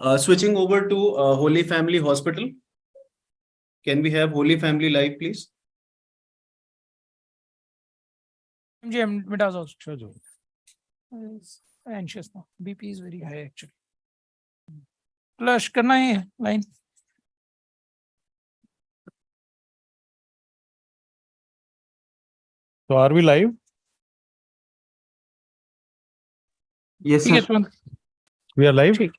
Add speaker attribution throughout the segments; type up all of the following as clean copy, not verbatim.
Speaker 1: Switching over to Holy Family Hospital. Can we have Holy Family live, please?
Speaker 2: Midas also. Sure. Is anxious now. BP is very high actually. Flush करना है line.
Speaker 3: So are we live?
Speaker 4: Yes,
Speaker 2: ठीक है
Speaker 4: sir.
Speaker 2: तुरंत.
Speaker 3: We are live?
Speaker 2: ठीक.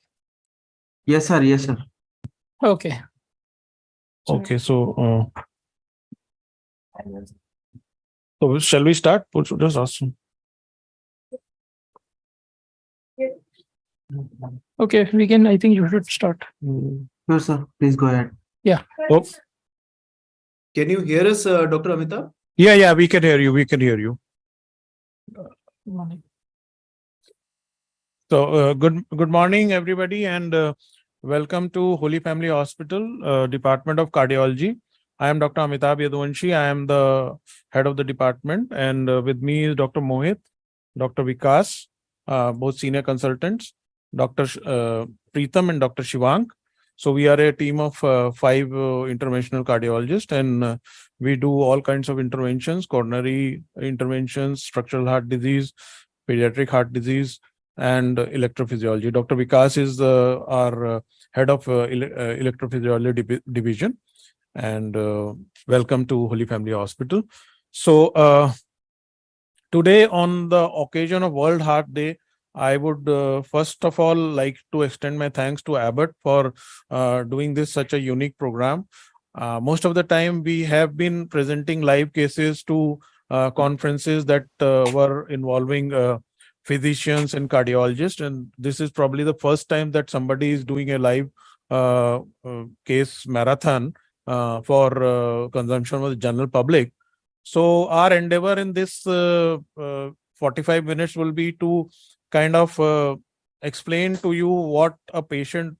Speaker 4: Yes, sir. Yes, sir.
Speaker 2: Okay.
Speaker 3: Okay, so shall we start? Just ask him.
Speaker 2: Okay, we can. I think you should start.
Speaker 4: Sure, sir. Please go ahead.
Speaker 3: Oh,
Speaker 1: Can you hear us, Dr. Amitabh?
Speaker 3: yeah, we can hear you. We can hear you.
Speaker 2: Morning.
Speaker 3: So good morning, everybody, and welcome to Holy Family Hospital, Department of Cardiology. I am Dr. Amitabh Yadwanshi. I am the head of the department, and with me is Dr. Mohit, Dr. Vikas, both senior consultants, Dr. Preetham and Dr. Shivank. So we are a team of 5 interventional cardiologists, and we do all kinds of interventions: coronary interventions, structural heart disease, pediatric heart disease, and electrophysiology. Dr. Vikas is our head of electrophysiology division. And welcome to Holy Family Hospital. So today, on the occasion of World Heart Day, I would first of all like to extend my thanks to Abbott for doing this such a unique program. Most of the time, we have been presenting live cases to conferences that were involving physicians and cardiologists, and this is probably the first time that somebody is doing a live case marathon for consumption of the general public. So our endeavor in this 45 minutes will be to kind of explain to you what a patient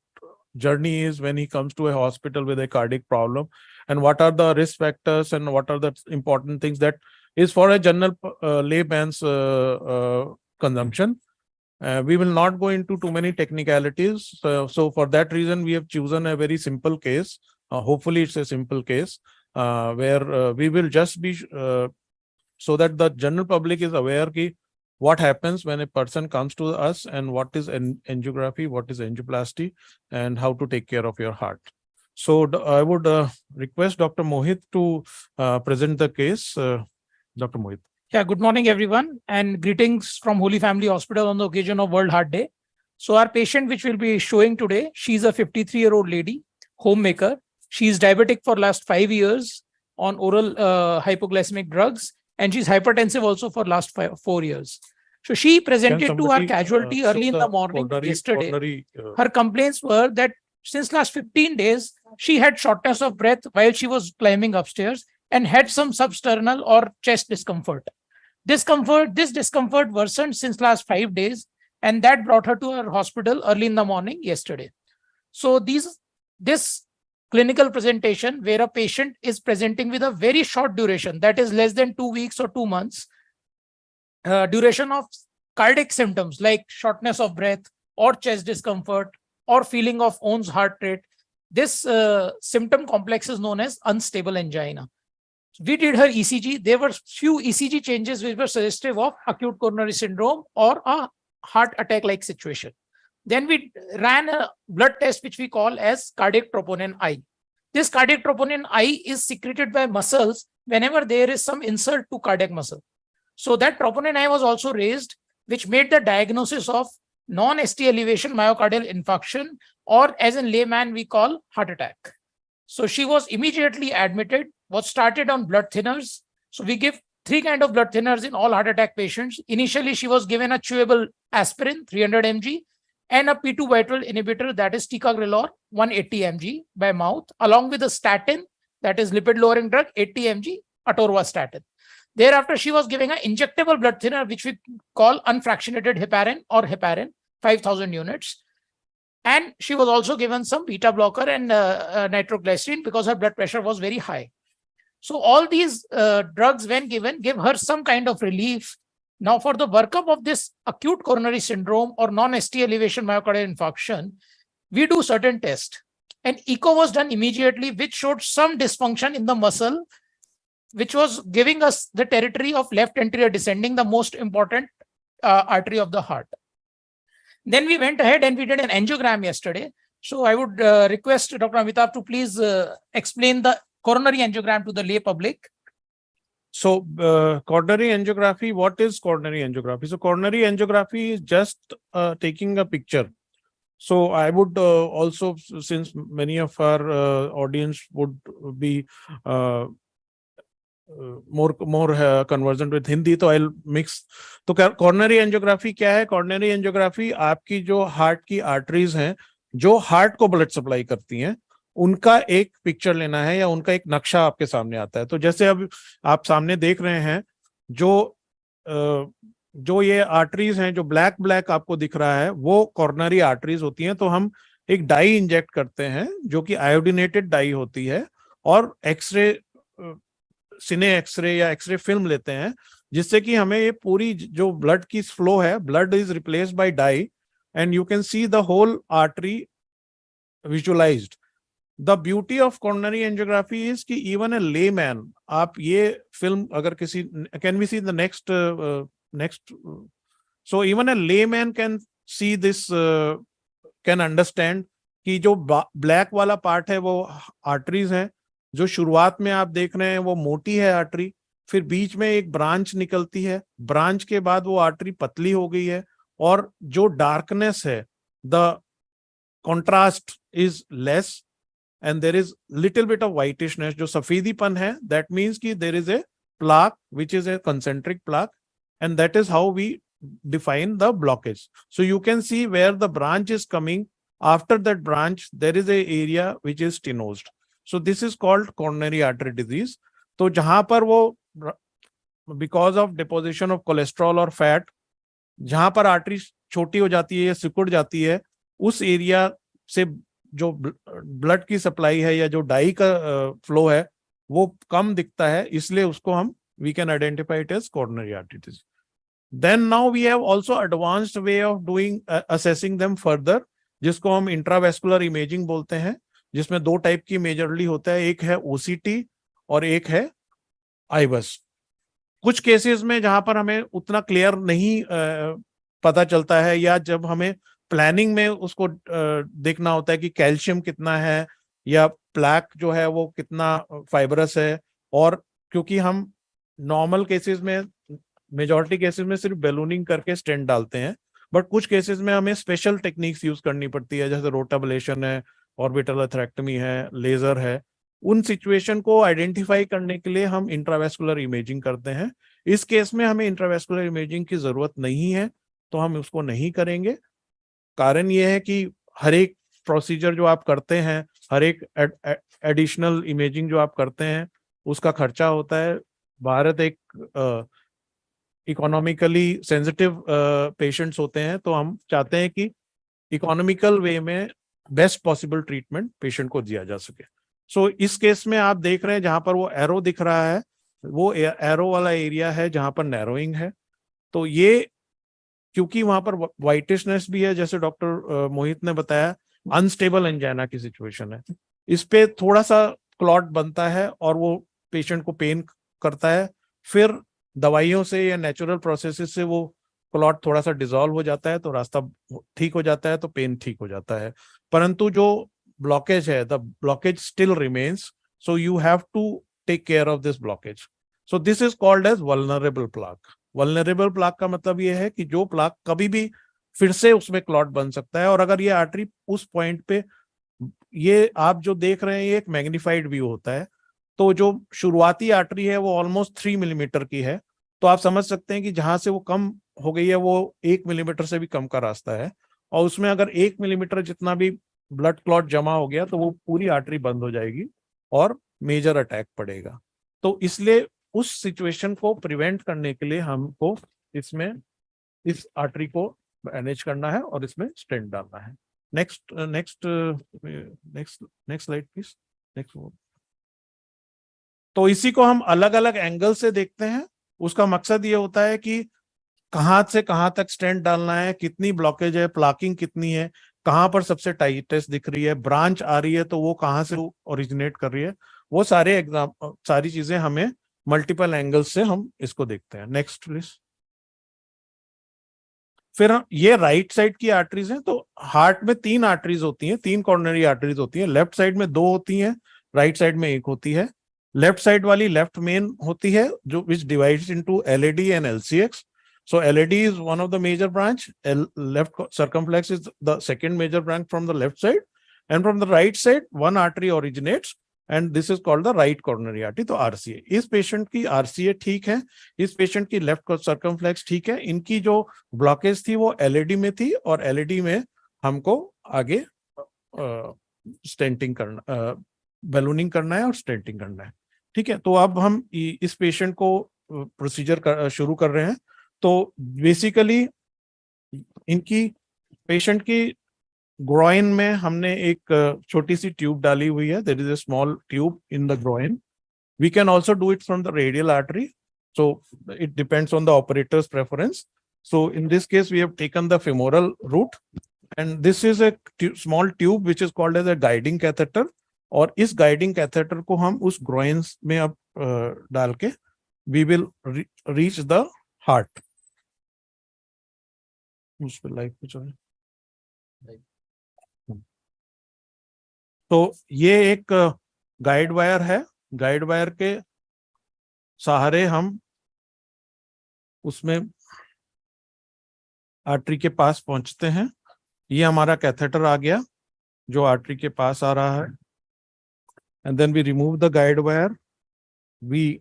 Speaker 3: journey is when he comes to a hospital with a cardiac problem, and what are the risk factors and what are the important things that is for a general layman's consumption. We will not go into too many technicalities. So for that reason, we have chosen a very simple case. Hopefully it's a simple case where we will just be so that the general public is aware what happens when a person comes to us, and what is angiography, what is angioplasty, and how to take care of your heart. So I would request Dr. Mohit to present the case. Dr. Mohit.
Speaker 2: Yeah, good morning, everyone, and greetings from Holy Family Hospital on the occasion of World Heart Day. So our patient, which we'll be showing today, she's a 53-year-old lady, homemaker. She's diabetic for last 5 years on oral hypoglycemic drugs, and she's hypertensive also for last 4 years. So she presented to our casualty early in the morning yesterday. Her complaints were that since last 15 days, she had shortness of breath while she was climbing upstairs and had some substernal or chest discomfort. This discomfort worsened since last 5 days, and that brought her to our hospital early in the morning yesterday. So this clinical presentation, where a patient is presenting with a very short duration, that is less than 2 weeks or 2 months, duration of cardiac symptoms like shortness of breath or chest discomfort or feeling of own heart rate. This symptom complex is known as unstable angina. We did her ECG. There were few ECG changes which were suggestive of acute coronary syndrome or a heart attack-like situation. Then we ran a blood test which we call as cardiac troponin I. This cardiac troponin I is secreted by muscles whenever there is some insult to cardiac muscle. So that troponin I was also raised, which made the diagnosis of non-ST elevation myocardial infarction, or as in layman we call heart attack. So she was immediately admitted, was started on blood thinners. So we give 3 kinds of blood thinners in all heart attack patients. Initially, she was given a chewable aspirin, 300 mg, and a P2 vital inhibitor, that is ticagrelor, 180 mg by mouth, along with a statin, that is lipid-lowering drug, 80 mg, atorvastatin. Thereafter, she was giving an injectable blood thinner, which we call unfractionated heparin or heparin, 5,000 units. And she was also given some beta blocker and nitroglycerin because her blood pressure was very high. So all these drugs, when given, give her some kind of relief. Now, for the workup of this acute coronary syndrome or non-ST elevation myocardial infarction, we do certain test. An echo was done immediately, which showed some dysfunction in the muscle, which was giving us the territory of left anterior descending, the most important artery of the heart. Then we went ahead and we did an angiogram yesterday. So I would request Dr. Amitabh to please explain the coronary angiogram to the lay public.
Speaker 3: So, coronary angiography, what is coronary angiography? So, coronary angiography is just taking a picture. So, I would also, since many of our audience would be more conversant with Hindi, तो I'll mix. तो coronary angiography क्या है? Coronary angiography आपकी जो heart की arteries हैं, जो heart को ब्लड सप्लाई करती हैं, उनका एक पिक्चर लेना है या उनका एक नक्शा आपके सामने आता है. तो जैसे अब आप सामने देख रहे हैं, जो ये आर्टरीज हैं, जो ब्लैक आपको दिख रहा है, वो कॉर्नरी आर्टरीज होती हैं. तो हम एक डाई इंजेक्ट करते हैं जो कि आयोडीनेटेड डाई होती है, और एक्सरे, सिने एक्सरे या एक्सरे फिल्म लेते हैं, जिससे कि हमें ये पूरी जो ब्लड की फ्लो है, blood is replaced by dye and you can see the whole artery visualized. The beauty of coronary angiography is कि even a layman, आप ये फिल्म अगर किसी, can we see the next so even a layman can see this, can understand कि जो black वाला part है वो आर्टरीज है, जो शुरुआत में आप देख रहे हैं वो मोटी है आर्टरी, फिर बीच में एक ब्रांच निकलती है, ब्रांच के बाद वो आर्टरी पतली हो गई है, और जो डार्कनेस है, the contrast is less and there is little bit of whitishness. जो सफेदीपन है, that means कि there is a plaque which is a concentric plaque, and that is how we define the blockage. So you can see where the branch is coming. After that branch there is a area which is stenosed. So this is called coronary artery disease. तो जहां पर वो because of deposition of cholesterol or fat, जहां पर artery छोटी हो जाती है या सिकुड़ जाती है, उस एरिया से जो ब्लड की सप्लाई है या जो डाई का फ्लो है वो कम दिखता है, इसलिए उसको हम we can identify it as coronary artery disease. Then now we have also advanced way of doing assessing them further, जिसको हम इंट्रावेस्कुलर इमेजिंग बोलते हैं, जिसमें दो टाइप की मेजरली होता है, एक है ओसीटी और एक है आईबस. कुछ केसेस में जहां पर हमें उतना क्लियर नहीं पता चलता है, या जब हमें प्लानिंग में उसको देखना होता है कि कैल्शियम कितना है या प्लैक जो है वो कितना फाइबरस है, और क्योंकि हम नॉर्मल केसेस में, मेजॉरिटी केसेस में सिर्फ बैलूनिंग करके स्टेंट डालते हैं, बट कुछ केसेस में हमें स्पेशल टेक्निक्स यूज करनी पड़ती है, जैसे रोटाबलेशन है, ऑर्बिटल एथरेक्टमी है, लेजर है. उन सिचुएशन को आइडेंटिफाई करने के लिए हम इंट्रावेस्कुलर इमेजिंग करते हैं. इस केस में हमें इंट्रावेस्कुलर इमेजिंग की जरूरत नहीं है, तो हम उसको नहीं करेंगे. कारण यह है कि हर एक प्रोसीजर जो आप करते हैं, हर एक एडिशनल इमेजिंग जो आप करते हैं, उसका खर्चा होता है. भारत एक इकोनॉमिकली सेंसिटिव पेशेंट्स होते हैं, तो हम चाहते हैं कि इकोनॉमिकल वे में बेस्ट पॉसिबल ट्रीटमेंट पेशेंट को दिया जा सके. सो इस केस में आप देख रहे हैं जहां पर वो एरो दिख रहा है, वो एरो वाला एरिया है जहां पर नैरोइंग है. तो ये क्योंकि वहां पर वाइटिशनेस भी है, जैसे डॉक्टर मोहित ने बताया, अनस्टेबल एंजाइना की सिचुएशन है, इस पे थोड़ा सा क्लॉट बनता है और वो पेशेंट को पेन करता है. फिर दवाइयों से या नेचुरल प्रोसेसेस से वो क्लॉट थोड़ा सा डिसॉल्व हो जाता है, तो रास्ता ठीक हो जाता है, तो पेन ठीक हो जाता है. परंतु जो ब्लॉकेज है, the blockage still remains, so you have to take care of this blockage. So this is called as vulnerable plaque. Vulnerable plaque का मतलब ये है कि जो प्लाक कभी भी फिर से उसमें क्लॉट बन सकता है, और अगर ये आर्टरी उस पॉइंट पे, ये आप जो देख रहे हैं ये एक मैग्निफाइड व्यू होता है, तो जो शुरुआती आर्टरी है वो ऑलमोस्ट 3 मिलीमीटर की है, तो आप समझ सकते हैं कि जहां से वो कम हो गई है वो 1 मिलीमीटर से भी कम का रास्ता है, और उसमें अगर 1 मिलीमीटर जितना भी ब्लड क्लॉट जमा हो गया तो वो पूरी आर्टरी बंद हो जाएगी और मेजर अटैक पड़ेगा. तो इसलिए उस सिचुएशन को प्रिवेंट करने के लिए हमको इसमें इस आर्टरी को मैनेज करना है और इसमें स्टेंट डालना है. Next slide please. नेक्स्ट. तो इसी को हम अलग अलग एंगल से देखते हैं. उसका मकसद ये होता है कि कहां से कहां तक स्टेंट डालना है, कितनी ब्लॉकेज है, प्लाकिंग कितनी है, कहाँ पर सबसे टाइटेस्ट दिख रही है, ब्रांच आ रही है तो वो कहाँ से ओरिजिनेट कर रही है, वो सारी चीजें हमें मल्टीपल एंगल्स से हम इसको देखते हैं। Next please. फिर ये राइट साइड की आर्टरीज हैं। तो हार्ट में 3 आर्टरीज होती हैं, 3 कॉर्नरी आर्टरीज होती हैं। लेफ्ट साइड में 2 होती हैं, राइट साइड में 1 होती है। लेफ्ट साइड वाली लेफ्ट मेन होती है, जो which divides into LAD and LCX. So LAD is one of the major branch. Left circumflex is the second major branch from the left side, and from the right side one artery originates, and this is called the right coronary artery. तो RCA. इस patient की RCA ठीक है, इस patient की left circumflex ठीक है। इनकी जो ब्लॉकेज थी वो LAD में थी, और LAD में हमको आगे स्टेंटिंग करना, बैलूनिंग करना है और स्टेंटिंग करना है। ठीक है, तो अब हम इस पेशेंट को प्रोसीजर शुरू कर रहे हैं। तो बेसिकली इनकी पेशेंट की ग्रोइन में हमने एक छोटी सी ट्यूब डाली हुई है। There is a small tube in the groin. We can also do it from the radial artery, so it depends on the operator's preference. So in this case we have taken the femoral route, and this is a small tube which is called as a guiding catheter. और इस guiding catheter को हम उस groins में अब डाल के we will reach the heart. उस पे लाइट कुछ है। तो ये एक गाइड वायर है। गाइड वायर के सहारे हम उसमें आर्टरी के पास पहुंचते हैं। ये हमारा कैथेटर आ गया जो आर्टरी के पास आ रहा है, and then we remove the guide wire, we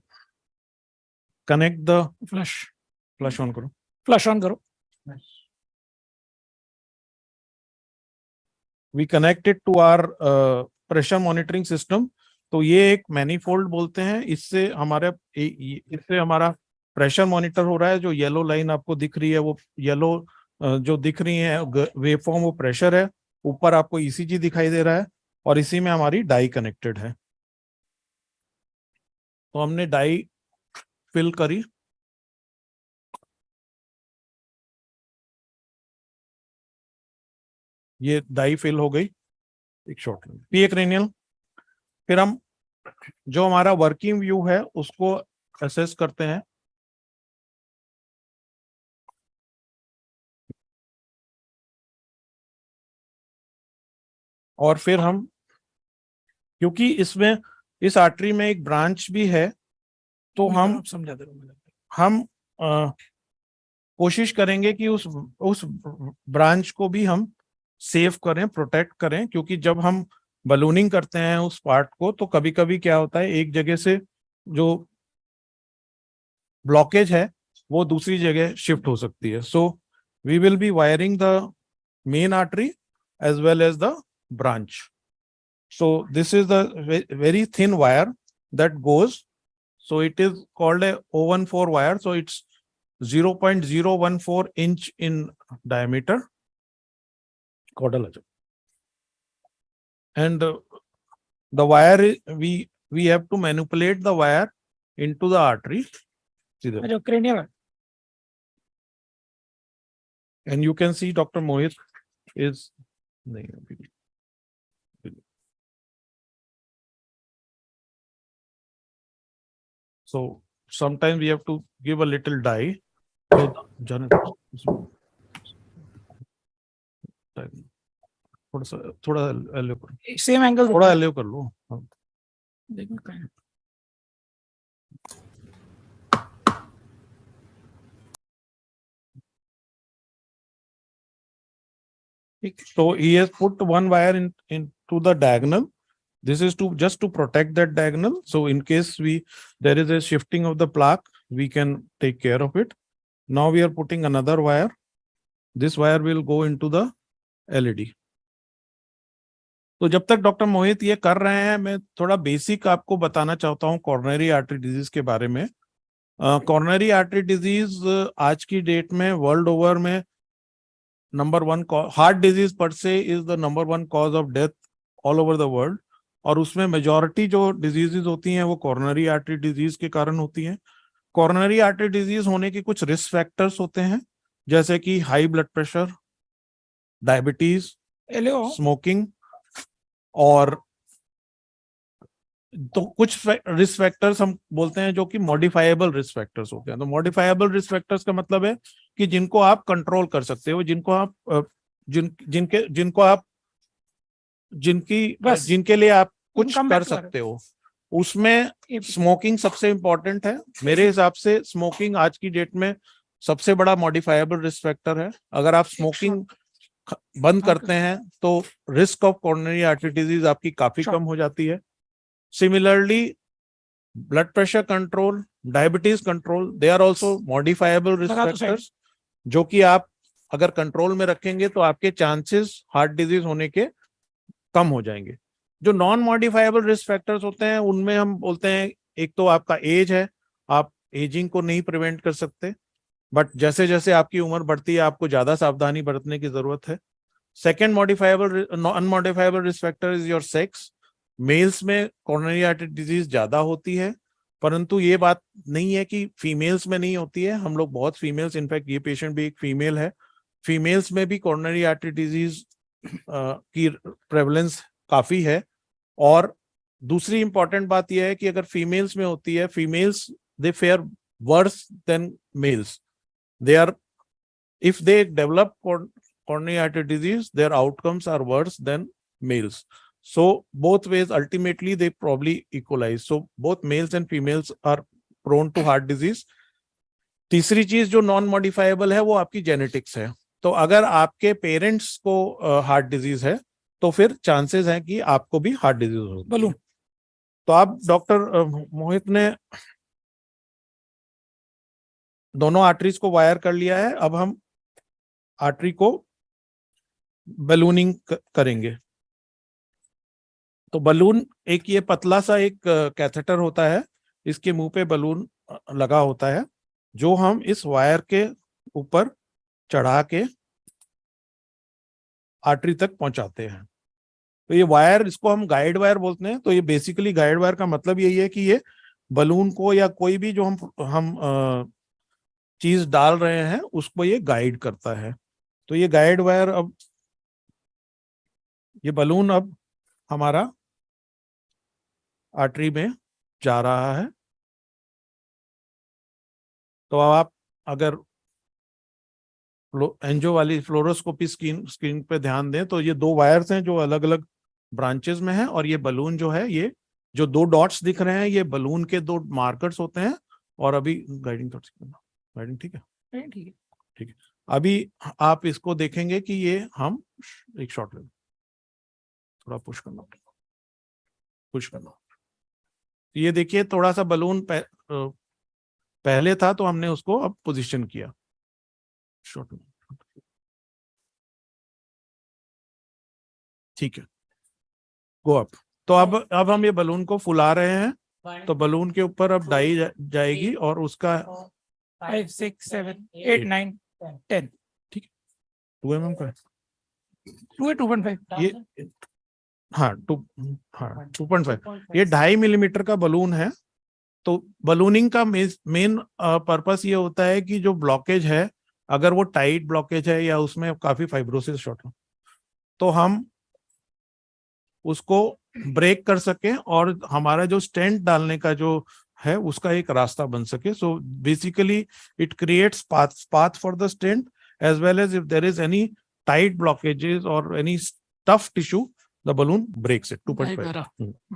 Speaker 3: connect the flush on करो,
Speaker 2: फ्लश ऑन करो।
Speaker 3: We connected to our pressure monitoring system. तो ये एक मैनीफोल्ड बोलते हैं, इससे हमारा प्रेशर मॉनिटर हो रहा है। जो येलो लाइन आपको दिख रही है वो येलो जो दिख रही है वेवफॉर्म वो प्रेशर है। ऊपर आपको ईसीजी दिखाई दे रहा है, और इसी में हमारी डाई कनेक्टेड है। तो हमने डाई फिल करी। ये डाई फिल हो गई। एक शॉट पीए क्रेनियल। फिर हम जो हमारा वर्किंग व्यू है उसको असेस करते हैं। और फिर हम, क्योंकि इसमें इस आर्टरी में एक ब्रांच भी है, तो हम
Speaker 2: समझा दे।
Speaker 3: हम कोशिश करेंगे कि उस ब्रांच को भी हम सेव करें, प्रोटेक्ट करें। क्योंकि जब हम बलूनिंग करते हैं उस पार्ट को, तो कभी कभी क्या होता है, एक जगह से जो ब्लॉकेज है वो दूसरी जगह शिफ्ट हो सकती है। So we will be wiring the main artery as well as the branch. So this is the very thin wire that goes. So it is called a O14 wire. So it's 0.014 inch in diameter. And the wire, we have to manipulate the wire into the artery.
Speaker 2: Cranial.
Speaker 3: And you can see Dr. Mohit is so sometimes we have to give a little dye. थोड़ा yellow कर,
Speaker 2: same angle
Speaker 3: थोड़ा yellow कर लो। So he has put one wire into the diagonal. This is just to protect that diagonal. So in case there is a shifting of the plaque, we can take care of it. Now we are putting another wire. This wire will go into the LED. तो जब तक doctor मोहित ये कर रहे हैं, मैं थोड़ा basic आपको बताना चाहता हूँ कॉर्नरी आर्टरी डिजीज के बारे में। कॉर्नरी आर्टरी डिजीज आज की डेट में वर्ल्ड ओवर में नंबर 1 हार्ट डिजीज पर से is the number 1 cause of death all over the world. और उसमें मेजॉरिटी जो डिजीजेज होती हैं वो कॉर्नरी आर्टरी डिजीज के कारण होती हैं। कॉर्नरी आर्टरी डिजीज होने के कुछ रिस्क फैक्टर्स होते हैं, जैसे कि high blood pressure, diabetes,
Speaker 2: LAO
Speaker 3: smoking, और तो कुछ रिस्क फैक्टर्स हम बोलते हैं जो कि मॉडिफाइबल रिस्क फैक्टर्स होते हैं। तो मॉडिफाइबल रिस्क फैक्टर्स का मतलब है कि जिनको आप कंट्रोल कर सकते हो, जिनको आप जिनको आप
Speaker 2: बस
Speaker 3: जिनके लिए आप कुछ
Speaker 2: come
Speaker 3: कर
Speaker 2: back to
Speaker 3: सकते हो, उसमें
Speaker 2: it.
Speaker 3: स्मोकिंग सबसे इंपॉर्टेंट है। मेरे हिसाब से स्मोकिंग आज की डेट में सबसे बड़ा मॉडिफाइबल रिस्क फैक्टर है। अगर आप स्मोकिंग बंद करते हैं तो risk of coronary artery disease आपकी काफी
Speaker 2: Sure.
Speaker 3: कम हो जाती है। Similarly blood pressure control, diabetes control, they are also modifiable risk
Speaker 2: लगा तो सही।
Speaker 3: फैक्टर्स, जो कि आप अगर कंट्रोल में रखेंगे तो आपके चांसेस हार्ट डिजीज होने के कम हो जाएंगे। जो नॉन मॉडिफाइबल रिस्क फैक्टर्स होते हैं उनमें हम बोलते हैं, एक तो आपका एज है, आप एजिंग को नहीं प्रिवेंट कर सकते, बट जैसे जैसे आपकी उम्र बढ़ती है आपको ज्यादा सावधानी बरतने की जरूरत है। Second modifiable unmodifiable risk factor is your sex. Males में कोरोनरी आर्टरी डिजीज ज्यादा होती है, परंतु ये बात नहीं है कि फीमेल्स में नहीं होती है। हम लोग बहुत फीमेल्स, इनफैक्ट ये पेशेंट भी एक फीमेल है, फीमेल्स में भी कोरोनरी आर्टरी डिजीज की प्रेवलेंस काफी है। और दूसरी इंपॉर्टेंट बात यह है कि अगर फीमेल्स में होती है, females they fare worse than males. They are, if they develop coronary artery disease, their outcomes are worse than males. So both ways, ultimately they probably equalize. So both males and females are prone to heart disease. तीसरी चीज जो non modifiable है वो आपकी genetics है। तो अगर आपके पेरेंट्स को हार्ट डिजीज है तो फिर चांसेस हैं कि आपको भी हार्ट डिजीज हो।
Speaker 2: बलून।
Speaker 3: तो आप डॉक्टर मोहित ने दोनों आर्टरीज को वायर कर लिया है, अब हम आर्टरी को बलूनिंग करेंगे। तो बलून एक ये पतला सा एक कैथेटर होता है, इसके मुंह पे बलून लगा होता है जो हम इस वायर के ऊपर चढ़ा के आर्टरी तक पहुंचाते हैं। तो ये वायर, इसको हम गाइड वायर बोलते हैं। तो ये बेसिकली गाइड वायर का मतलब यही है कि ये बलून को या कोई भी जो हम चीज डाल रहे हैं उसको ये गाइड करता है। तो ये गाइड वायर, अब ये बलून अब हमारा आर्टरी में जा रहा है। तो आप अगर एंजियो वाली फ्लोरोस्कोपी स्क्रीन पे ध्यान दें तो ये दो वायर्स हैं जो अलग अलग ब्रांचेस में हैं, और ये बलून जो है, ये जो दो डॉट्स दिख रहे हैं ये बलून के दो मार्कर्स होते हैं। और अभी गाइडिंग ठीक है,
Speaker 2: ठीक है।
Speaker 3: ठीक है। अभी आप इसको देखेंगे कि ये हम एक शॉट ले, थोड़ा पुश करना। ये देखिए थोड़ा सा बलून पहले था तो हमने उसको अब पोजीशन किया। शॉट, ठीक है, गो अप। तो अब हम ये बलून को फुला रहे हैं। तो बलून के ऊपर अब डाई जाएगी और उसका
Speaker 2: 5, 6, 7, 8, 9, 10।
Speaker 3: 2 mm का है
Speaker 2: 2.5।
Speaker 3: ये, हाँ 2.5। ये 2.5 मिलीमीटर का बलून है। तो बलूनिंग का मेन पर्पस ये होता है कि जो ब्लॉकेज है, अगर वो टाइट ब्लॉकेज है या उसमें काफी फाइब्रोसिस शॉर्ट हो, तो हम उसको ब्रेक कर सकें और हमारा जो स्टेंट डालने का जो है उसका एक रास्ता बन सके। So basically it creates path for the stent, as well as if there is any tight blockages और any tough tissue, the balloon breaks it. 2.5.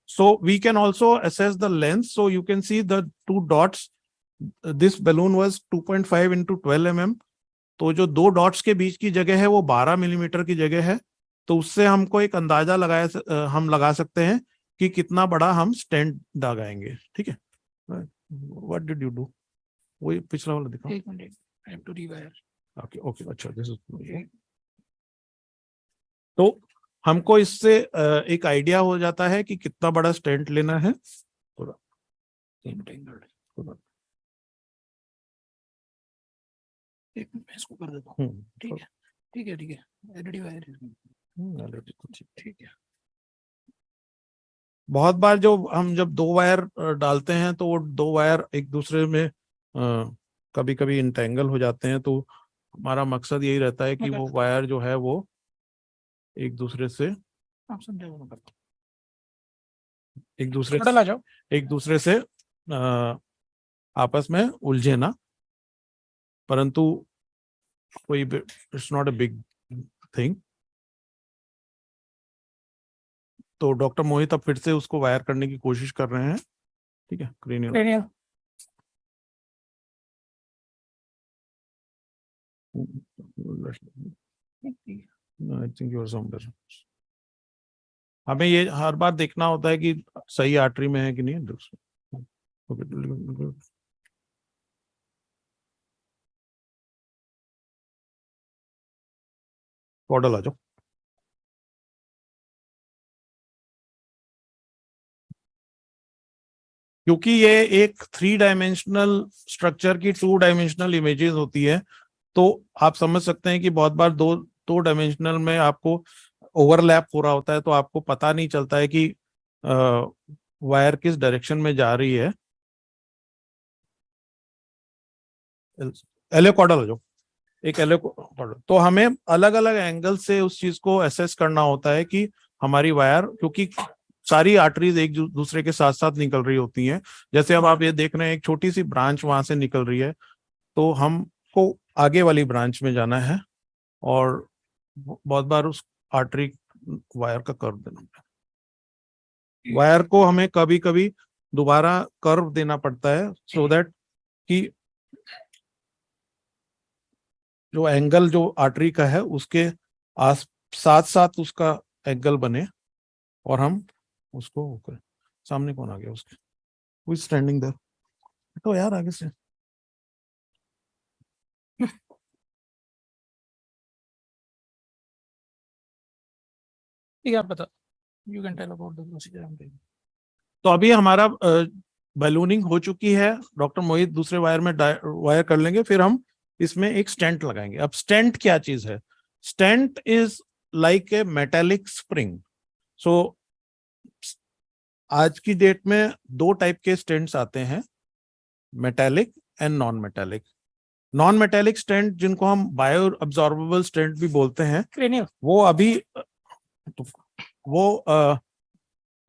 Speaker 3: So we can also assess the length. So you can see the two dots. This balloon was 2.5 into 12 mm. तो जो दो dots के बीच की जगह है वो 12 millimetre की जगह है। तो उससे हमको एक अंदाजा हम लगा सकते हैं कि कितना बड़ा हम स्टेंट लगाएंगे। ठीक है, व्हाट डिड यू डू? वही पिछला वाला दिखाओ।
Speaker 2: एक minute, I have to rewire.
Speaker 3: Okay, अच्छा, दिस इज। तो हमको इससे एक आइडिया हो जाता है कि कितना बड़ा स्टेंट लेना है। थोड़ा
Speaker 2: इसको कर देता हूँ। ठीक है, रेडी वायर।
Speaker 3: ठीक है। बहुत बार जब दो वायर डालते हैं तो वो दो वायर एक दूसरे में कभी कभी इंटेंगल हो जाते हैं। तो हमारा मकसद यही रहता है कि वो वायर जो है वो एक दूसरे से
Speaker 2: आप समझे वो नंबर।
Speaker 3: एक दूसरे
Speaker 2: टोटल आ जाओ।
Speaker 3: एक दूसरे से आपस में उलझे ना, परंतु कोई it's not a big thing. तो डॉक्टर मोहित अब फिर से उसको वायर करने की कोशिश कर रहे हैं। ठीक है, cranial.
Speaker 2: Cranial.
Speaker 3: I think you're somewhere. हमें ये हर बार देखना होता है कि सही आर्टरी में है कि नहीं। कॉर्डल आ जाओ। क्योंकि ये एक 3 डायमेंशनल स्ट्रक्चर की 2 डायमेंशनल इमेजेस होती है, तो आप समझ सकते हैं कि बहुत बार दो डायमेंशनल में आपको ओवरलैप हो रहा होता है, तो आपको पता नहीं चलता है कि वायर किस डायरेक्शन में जा रही है। एलो कॉर्डल हो जाओ। एक एलो कॉर्डल, तो हमें अलग अलग एंगल से उस चीज को एसेस करना होता है कि हमारी वायर, क्योंकि सारी आर्टरीज एक दूसरे के साथ साथ निकल रही होती हैं। जैसे अब आप ये देख रहे हैं एक छोटी सी ब्रांच वहां से निकल रही है, तो हमको आगे वाली ब्रांच में जाना है, और बहुत बार उस आर्टरी वायर का कर्व देना पड़ता है। वायर को हमें कभी कभी दोबारा कर्व देना पड़ता है, सो दैट कि जो एंगल जो आर्टरी का है उसके साथ साथ उसका एंगल बने, और हम उसको करें। सामने कौन आ गया उसके? Who is standing there? तो यार आगे से।
Speaker 2: ठीक है, आप बता। You can tell about the procedure I'm doing.
Speaker 3: तो अभी हमारा बैलूनिंग हो चुकी है। डॉक्टर मोहित दूसरे वायर में वायर कर लेंगे, फिर हम इसमें एक स्टेंट लगाएंगे। अब स्टेंट क्या चीज है? Stent is like a metallic spring. So आज की डेट में 2 टाइप के स्टेंट्स आते हैं, metallic and non metallic. Non metallic stent, जिनको हम बायो अब्सॉर्बेबल स्टेंट भी बोलते हैं,
Speaker 2: Cranial.
Speaker 3: वो अभी वो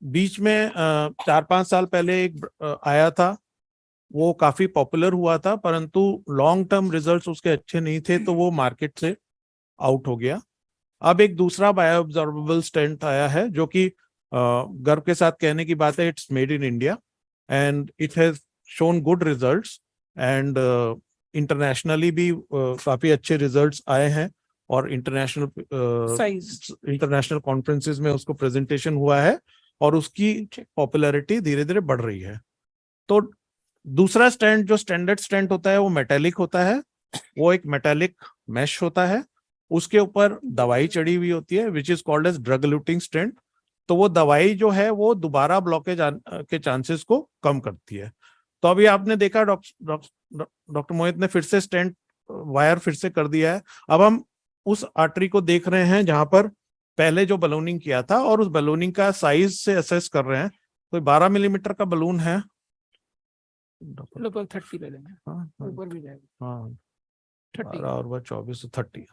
Speaker 3: बीच में 4-5 साल पहले एक आया था, वो काफी पॉपुलर हुआ था, परंतु लॉन्ग टर्म रिजल्ट्स उसके अच्छे नहीं थे, तो वो मार्केट से आउट हो गया। अब एक दूसरा बायो अब्सॉर्बेबल स्टेंट आया है, जो कि गर्व के साथ कहने की बात है, it's made in India and it has shown good results, and internationally भी काफी अच्छे रिजल्ट्स आए हैं, और इंटरनेशनल कॉन्फ्रेंसेस में उसको प्रेजेंटेशन हुआ है, और उसकी पॉपुलैरिटी धीरे धीरे बढ़ रही है। तो दूसरा स्टेंट, जो स्टैंडर्ड स्टेंट होता है, वो मेटेलिक होता है। वो एक मेटेलिक मैश होता है, उसके ऊपर दवाई चढ़ी हुई होती है, which is called as drug eluting stent. तो वो दवाई जो है वो दोबारा ब्लॉकेज के चांसेस को कम करती है। तो अभी आपने देखा डॉक्टर मोहित ने फिर से स्टेंट वायर फिर से कर दिया है। अब हम उस आर्टरी को देख रहे हैं जहां पर पहले जो बलूनिंग किया था, और उस बलूनिंग का साइज से असेस कर रहे हैं। तो 12 मिलीमीटर का बलून है,
Speaker 2: लगभग 30 ले लेंगे।
Speaker 3: हाँ
Speaker 2: ऊपर भी जाएगा।
Speaker 3: हाँ
Speaker 2: 30,
Speaker 3: 12 और 24 30।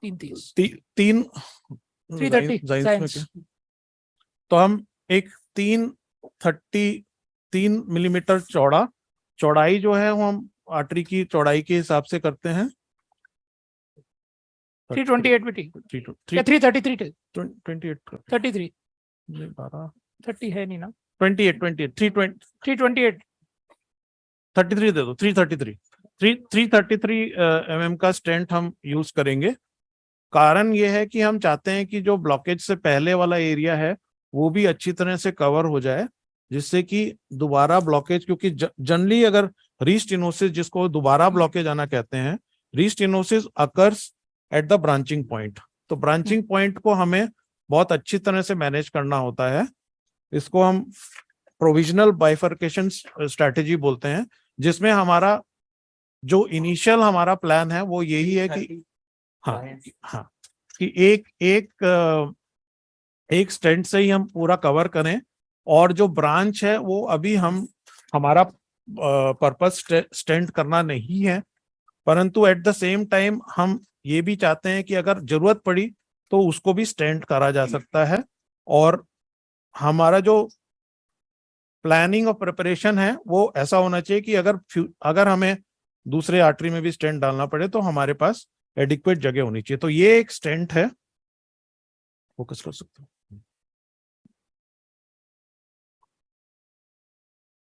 Speaker 2: 330,
Speaker 3: 3
Speaker 2: 330 साइंस।
Speaker 3: तो हम एक 3 मिलीमीटर चौड़ाई जो है, वो हम आर्टरी की चौड़ाई के हिसाब से करते हैं।
Speaker 2: 328 भी ठीक है। 333
Speaker 3: 28
Speaker 2: 33
Speaker 3: 12
Speaker 2: 30 है नहीं ना।
Speaker 3: 28
Speaker 2: 328
Speaker 3: 33 दे दो। 333 mm का स्टेंट हम यूज करेंगे। कारण ये है कि हम चाहते हैं कि जो ब्लॉकेज से पहले वाला एरिया है वो भी अच्छी तरह से कवर हो जाए, जिससे कि दोबारा ब्लॉकेज, क्योंकि जनरली अगर रीस्टेनोसिस, जिसको दोबारा ब्लॉकेज आना कहते हैं, restenosis occurs at the branching point. तो ब्रांचिंग पॉइंट को हमें बहुत अच्छी तरह से मैनेज करना होता है। इसको हम प्रोविजनल बाइफर्केशन स्ट्रेटेजी बोलते हैं, जिसमें हमारा जो इनिशियल हमारा प्लान है वो यही है कि हाँ कि एक स्टेंट से ही हम पूरा कवर करें, और जो ब्रांच है वो अभी हमारा पर्पस स्टेंट करना नहीं है, परंतु एट द सेम टाइम हम ये भी चाहते हैं कि अगर जरूरत पड़ी तो उसको भी स्टेंट करा जा सकता है। और हमारा जो प्लानिंग और प्रिपरेशन है वो ऐसा होना चाहिए कि अगर हमें दूसरे आर्टरी में भी स्टेंट डालना पड़े तो हमारे पास एडिक्वेट जगह होनी चाहिए। तो ये एक स्टेंट है, फोकस कर सकते हो।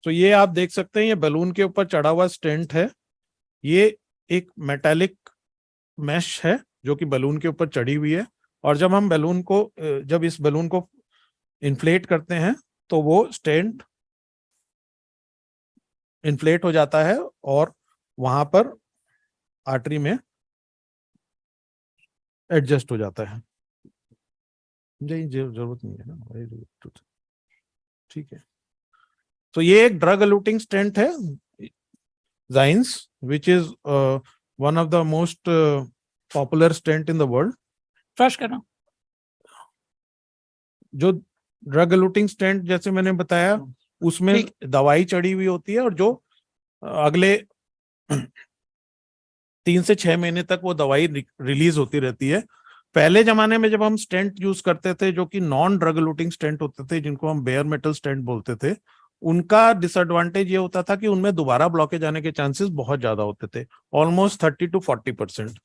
Speaker 3: तो ये आप देख सकते हैं, ये बलून के ऊपर चढ़ा हुआ स्टेंट है। ये एक मेटालिक मैश है जो कि बलून के ऊपर चढ़ी हुई है, और जब हम जब इस बलून को इन्फ्लेट करते हैं तो वो स्टेंट इन्फ्लेट हो जाता है और वहां पर आर्टरी में एडजस्ट हो जाता है। जरूरत नहीं है ना, ठीक है। तो ये एक ड्रग एलूटिंग स्टेंट है, Zymes, which is one of the most popular stent in the world.
Speaker 2: Flush करना।
Speaker 3: जो ड्रग एलूटिंग स्टेंट जैसे मैंने बताया उसमें
Speaker 2: ठीक।
Speaker 3: दवाई चढ़ी हुई होती है, और जो अगले 3 से 6 महीने तक वो दवाई रिलीज होती रहती है। पहले जमाने में जब हम स्टेंट यूज करते थे जो कि नॉन ड्रग एलूटिंग स्टेंट होते थे, जिनको हम बेयर मेटल स्टेंट बोलते थे, उनका डिसएडवांटेज ये होता था कि उनमें दोबारा ब्लॉकेज आने के चांसेस बहुत ज्यादा होते थे, ऑलमोस्ट 30 to 40%।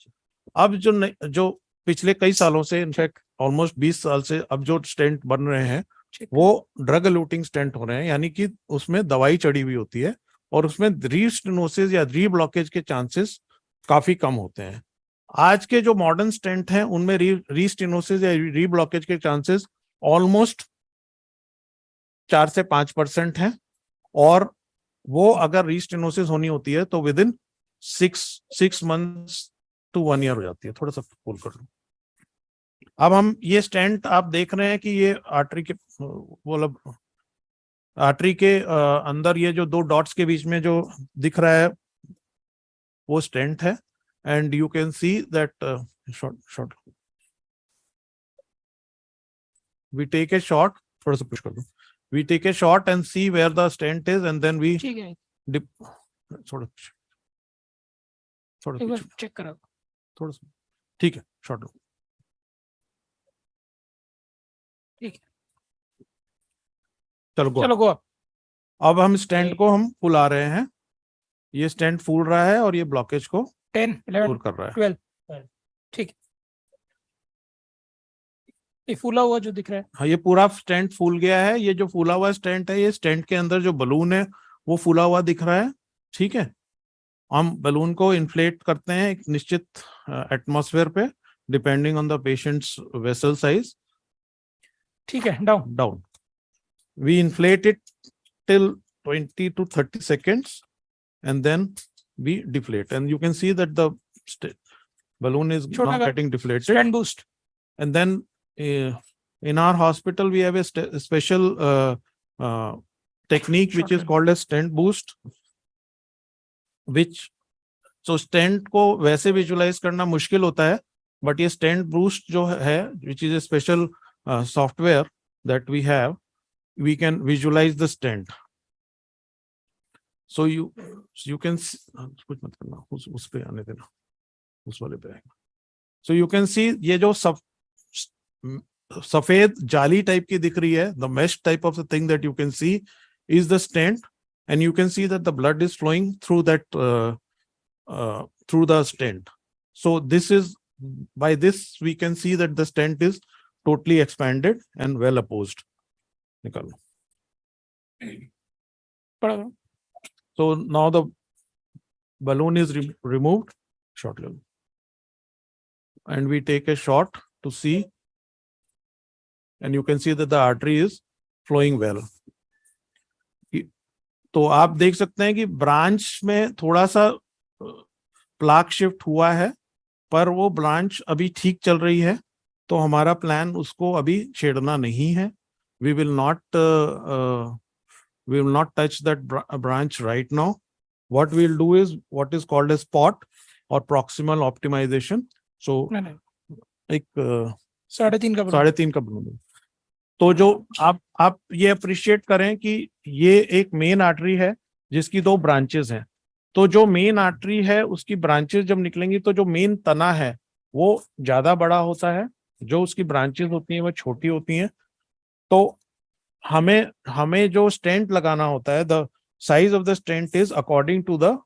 Speaker 3: अब जो पिछले कई सालों से, इनफैक्ट ऑलमोस्ट 20 साल से अब जो स्टेंट बन रहे हैं वो ड्रग एलूटिंग स्टेंट हो रहे हैं, यानी कि उसमें दवाई चढ़ी हुई होती है और उसमें रीस्टेनोसिस या रीब्लॉकेज के चांसेस काफी कम होते हैं। आज के जो मॉडर्न स्टेंट हैं उनमें रीस्टेनोसिस या रीब्लॉकेज के चांसेस ऑलमोस्ट 4 से 5% है, और वो अगर रीस्टेनोसिस होनी होती है तो with in 6 months to 1 year हो जाती है। थोड़ा सा पुल कर लो। अब हम ये स्टेंट आप देख रहे हैं कि ये आर्टरी के अंदर ये जो 2 डॉट्स के बीच में जो दिख रहा है वो स्टेंट है, and you can see that short we take a shot, थोड़ा सा पुश कर दो। We take a shot and see where the stent is, and then we
Speaker 2: ठीक है,
Speaker 3: dip थोड़ा
Speaker 2: एक बार चेक करो।
Speaker 3: थोड़ा सा, ठीक है, शॉट लो।
Speaker 2: ठीक है,
Speaker 3: चलो
Speaker 2: चलो गो।
Speaker 3: अब हम स्टेंट को हम फुला रहे हैं। ये स्टेंट फूल रहा है और ये ब्लॉकेज को
Speaker 2: 10, 11,
Speaker 3: दूर कर रहा है।
Speaker 2: 12। ठीक है, ये फूला हुआ जो दिख रहा है।
Speaker 3: हाँ, ये पूरा स्टेंट फूल गया है। ये जो फूला हुआ स्टेंट है, ये स्टेंट के अंदर जो बलून है वो फूला हुआ दिख रहा है। ठीक है, हम बलून को इन्फ्लेट करते हैं एक निश्चित एटमॉस्फेयर पे, depending on the patient's vessel size.
Speaker 2: ठीक है, down.
Speaker 3: We inflate it till 20 to 30 seconds and then we deflate, and you can see that the balloon is not getting deflated.
Speaker 2: Stent boost.
Speaker 3: And then in our hospital we have a special technique which is called as stent boost, which so stent को वैसे visualize करना मुश्किल होता है, but ये stent boost जो है, which is a special software that we have, we can visualize the stent. So you can कुछ मत करना, उस पे आने देना, उस वाले पे आएगा। So you can see ये जो सफेद जाली टाइप की दिख रही है, the mesh type of the thing that you can see is the stent, and you can see that the blood is flowing through that through the stent. So this is, by this we can see that the stent is totally expanded and well opposed. निकालो। So now the balloon is removed, shot level, and we take a shot to see, and you can see that the artery is flowing well. तो आप देख सकते हैं कि branch में थोड़ा सा प्लाक शिफ्ट हुआ है, पर वो ब्रांच अभी ठीक चल रही है, तो हमारा प्लान उसको अभी छेड़ना नहीं है। We will not touch that branch right now. What we'll do is what is called a spot or proximal optimization. So एक
Speaker 2: 3.5 का
Speaker 3: 3.5 का बलून। तो जो आप ये अप्रिशिएट करें कि ये एक मेन आर्टरी है जिसकी 2 ब्रांचेस हैं। तो जो मेन आर्टरी है उसकी ब्रांचेस जब निकलेंगी तो जो मेन तना है वो ज्यादा बड़ा होता है, जो उसकी ब्रांचेस होती हैं वो छोटी होती हैं, तो हमें हमें जो स्टेंट लगाना होता है, the size of the stent is according to the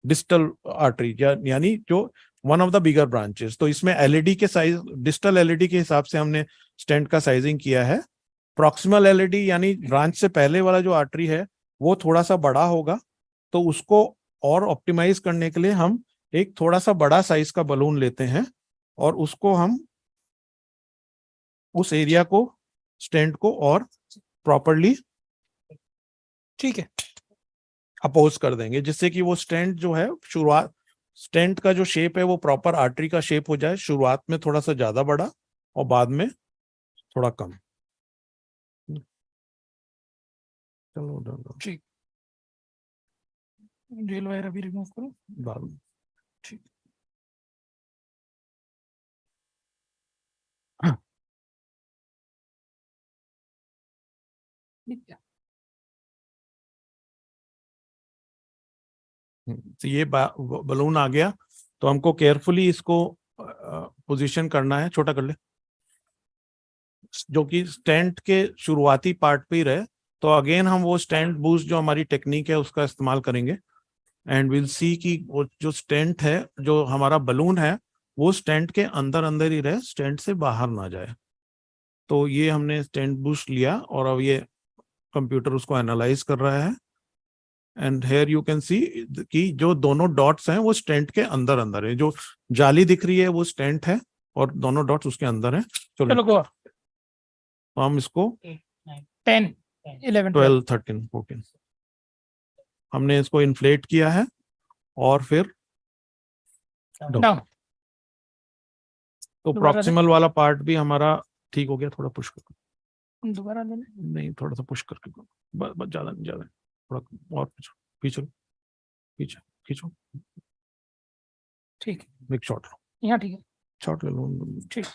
Speaker 3: distal artery, यानी जो one of the bigger branches. तो इसमें एलईडी के साइज, डिस्टल एलईडी के हिसाब से हमने स्टेंट का साइजिंग किया है। प्रॉक्सिमल एलईडी यानी ब्रांच से पहले वाला जो आर्टरी है वो थोड़ा सा बड़ा होगा, तो उसको और ऑप्टिमाइज करने के लिए हम एक थोड़ा सा बड़ा साइज का बलून लेते हैं और उसको हम उस एरिया को, स्टेंट को और प्रॉपरली
Speaker 2: ठीक है,
Speaker 3: अपोज कर देंगे, जिससे कि वो स्टेंट जो है, शुरुआत स्टेंट का जो शेप है वो प्रॉपर आर्टरी का शेप हो जाए, शुरुआत में थोड़ा सा ज्यादा बड़ा और बाद में थोड़ा कम। चलो
Speaker 2: ठीक। जेल वायर अभी रिमूव करो।
Speaker 3: बाद में।
Speaker 2: ठीक। ठीक है।
Speaker 3: तो ये बलून आ गया, तो हमको केयरफुली इसको पोजीशन करना है, छोटा कर ले, जो कि स्टेंट के शुरुआती पार्ट पे ही रहे। तो अगेन हम वो स्टेंट बूस्ट जो हमारी टेक्निक है उसका इस्तेमाल करेंगे, एंड विल सी कि वो जो स्टेंट है, जो हमारा बलून है, वो स्टेंट के अंदर अंदर ही रहे, स्टेंट से बाहर ना जाए। तो ये हमने स्टेंट बूस्ट लिया और अब ये कंप्यूटर उसको एनालाइज कर रहा है, and here you can see कि जो दोनों डॉट्स हैं वो स्टेंट के अंदर अंदर है, जो जाली दिख रही है वो स्टेंट है और दोनों डॉट्स उसके अंदर हैं।
Speaker 2: चलो गो।
Speaker 3: तो हम इसको
Speaker 2: 10, 11,
Speaker 3: 12, 13, 14 हमने इसको इन्फ्लेट किया है और फिर
Speaker 2: डाउन।
Speaker 3: तो
Speaker 2: दोबारा
Speaker 3: प्रॉक्सिमल वाला पार्ट भी हमारा ठीक हो गया। थोड़ा पुश कर,
Speaker 2: दोबारा लेना।
Speaker 3: नहीं थोड़ा सा पुश करके करो, बस ज्यादा नहीं, ज्यादा थोड़ा और खींचो पीछे खींचो,
Speaker 2: ठीक है,
Speaker 3: एक शॉट लो,
Speaker 2: यहाँ ठीक है।
Speaker 3: शॉट ले लो,
Speaker 2: ठीक।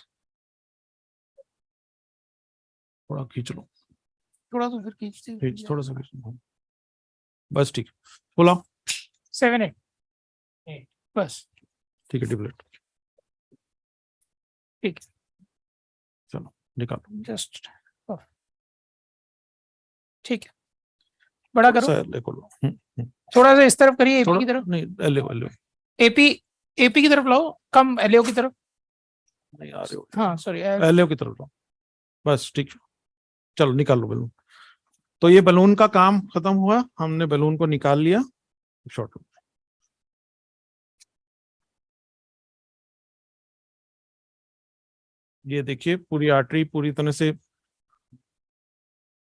Speaker 3: थोड़ा खींच लो,
Speaker 2: थोड़ा सा फिर खींचते
Speaker 3: थोड़ा सा खींच लो, बस ठीक है, बोला
Speaker 2: 7, 8 बस।
Speaker 3: ठीक है, डिप्लेट,
Speaker 2: ठीक है,
Speaker 3: चलो निकालो,
Speaker 2: जस्ट ठीक है, बड़ा करो,
Speaker 3: देखो लो,
Speaker 2: थोड़ा सा इस तरफ करिए, एपी
Speaker 3: थोड़ा
Speaker 2: की तरफ,
Speaker 3: नहीं, एलो
Speaker 2: एपी एपी की तरफ लाओ, कम एलओ की तरफ,
Speaker 3: नहीं आ रहे हो,
Speaker 2: हाँ सॉरी
Speaker 3: एलो की तरफ लो, बस ठीक है, चलो निकाल लो बलून। तो ये बलून का काम खत्म हुआ, हमने बलून को निकाल लिया, शॉर्ट। ये देखिए पूरी आर्टरी पूरी तरह से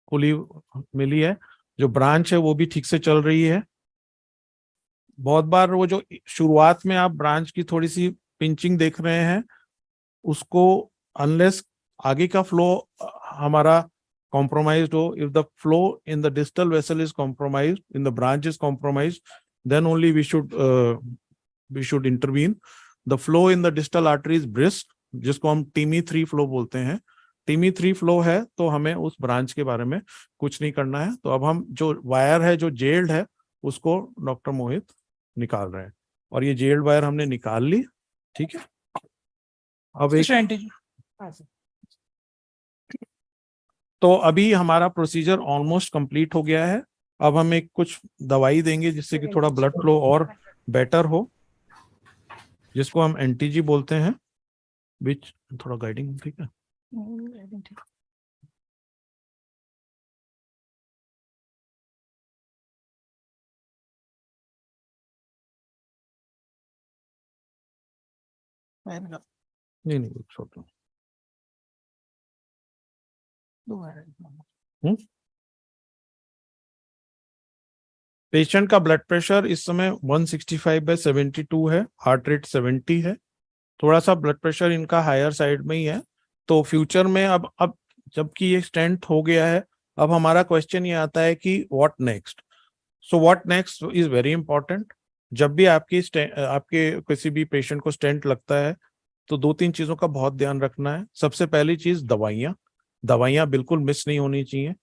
Speaker 3: खुली मिली है, जो ब्रांच है वो भी ठीक से चल रही है। बहुत बार वो जो शुरुआत में आप ब्रांच की थोड़ी सी पिंचिंग देख रहे हैं, उसको अनलेस आगे का फ्लो हमारा compromised हो, if the flow in the distal vessel is compromised, in the branch is compromised, then only we should intervene. The flow in the distal artery is brisk, जिसको हम TME3 फ्लो बोलते हैं। TME3 flow है तो हमें उस branch के बारे में कुछ नहीं करना है। तो अब हम जो वायर है, जो जेल्ड है, उसको डॉक्टर मोहित निकाल रहे हैं, और ये जेल्ड वायर हमने निकाल ली, ठीक है। अब एक तो अभी हमारा प्रोसीजर ऑलमोस्ट कंप्लीट हो गया है। अब हम एक कुछ दवाई देंगे जिससे कि थोड़ा ब्लड फ्लो और बेटर हो, जिसको हम एंटीजी बोलते हैं, विच थोड़ा गाइडिंग, ठीक है। नहीं छोड़ पेशेंट का ब्लड प्रेशर इस समय 165/72 है, हार्ट रेट 70 है। थोड़ा सा ब्लड प्रेशर इनका हायर साइड में ही है। तो फ्यूचर में अब जबकि ये स्टेंट हो गया है, अब हमारा क्वेश्चन ये आता है कि what next. So what next is very important. जब भी आपके किसी भी पेशेंट को स्टेंट लगता है तो 2-3 चीजों का बहुत ध्यान रखना है। सबसे पहली चीज दवाइयाँ बिल्कुल मिस नहीं होनी चाहिए।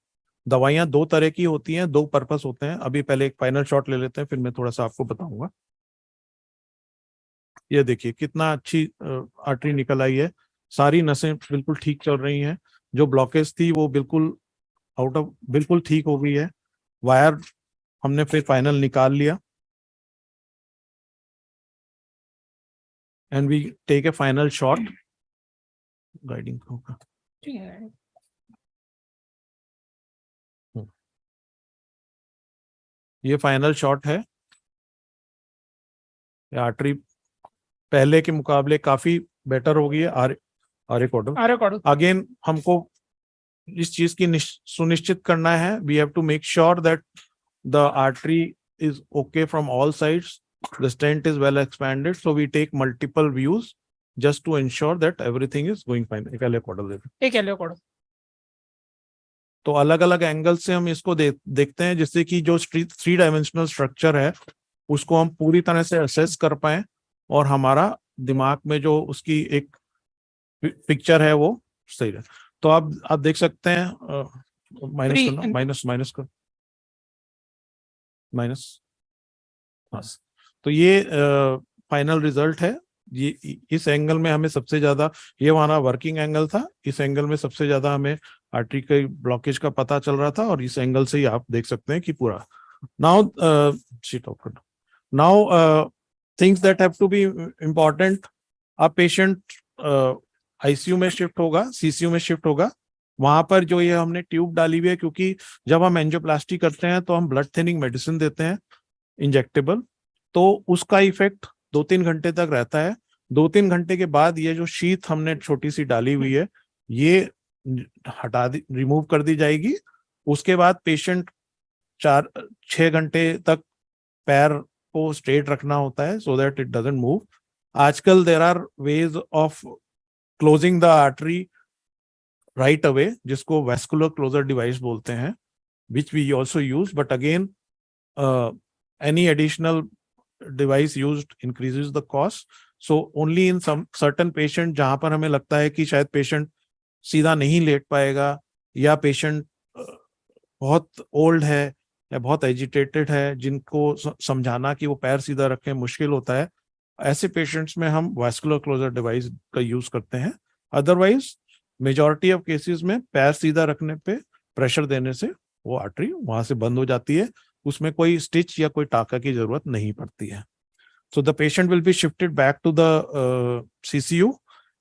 Speaker 3: दवाइयाँ 2 तरह की होती हैं, 2 पर्पस होते हैं। अभी पहले एक फाइनल शॉट ले लेते हैं, फिर मैं थोड़ा सा आपको बताऊंगा। ये देखिए कितना अच्छी आर्टरी निकल आई है, सारी नसें बिल्कुल ठीक चल रही हैं, जो ब्लॉकेज थी वो बिल्कुल ठीक हो गई है। वायर हमने फिर फाइनल निकाल लिया and we take a final shot. Guiding होगा,
Speaker 2: ठीक है।
Speaker 3: ये फाइनल शॉट है। आर्टरी पहले के मुकाबले काफी बेटर हो गई है। आर्य कॉर्डल अगेन हमको इस चीज की सुनिश्चित करना है, we have to make sure that the artery is okay from all sides, the stent is well expanded, so we take multiple views just to ensure that everything is going fine. एक एलियो chordal तो अलग अलग angle से हम इसको देखते हैं, जिससे कि जो 3 डायमेंशनल स्ट्रक्चर है उसको हम पूरी तरह से असेस कर पाए और हमारा दिमाग में जो उसकी एक पिक्चर है वो सही है। तो आप देख सकते हैं, माइनस तो ये फाइनल रिजल्ट है। ये इस एंगल में हमें सबसे ज्यादा, ये हमारा वर्किंग एंगल था, इस एंगल में सबसे ज्यादा हमें आर्टरी के ब्लॉकेज का पता चल रहा था और इस एंगल से ही आप देख सकते हैं कि पूरा। Now things that have to be important, अब पेशेंट आईसीयू में शिफ्ट होगा, सीसीयू में शिफ्ट होगा। वहां पर जो ये हमने ट्यूब डाली हुई है, क्योंकि जब हम एंजियोप्लास्टी करते हैं तो हम ब्लड थिनिंग मेडिसिन देते हैं इंजेक्टेबल, तो उसका इफेक्ट 2-3 घंटे तक रहता है। 2-3 घंटे के बाद ये जो शीथ हमने छोटी सी डाली हुई है ये रिमूव कर दी जाएगी। उसके बाद पेशेंट 4-6 घंटे तक पैर को स्ट्रेट रखना होता है so that it doesn't move. आजकल there are ways of closing the artery right away, जिसको वैस्कुलर क्लोजर डिवाइस बोलते हैं, which we also use, but again any additional device used increases the cost. So only in some certain patient जहां पर हमें लगता है कि शायद पेशेंट सीधा नहीं लेट पाएगा या पेशेंट बहुत ओल्ड है या बहुत एजिटेटेड है, जिनको समझाना कि वो पैर सीधा रखें मुश्किल होता है, ऐसे पेशेंट्स में हम वैस्कुलर क्लोजर डिवाइस का यूज करते हैं। अदरवाइज मेजॉरिटी ऑफ केसेस में पैर सीधा रखने पे प्रेशर देने से वो आर्टरी वहां से बंद हो जाती है, उसमें कोई स्टिच या कोई टाका की जरूरत नहीं पड़ती है। So the patient will be shifted back to the CCU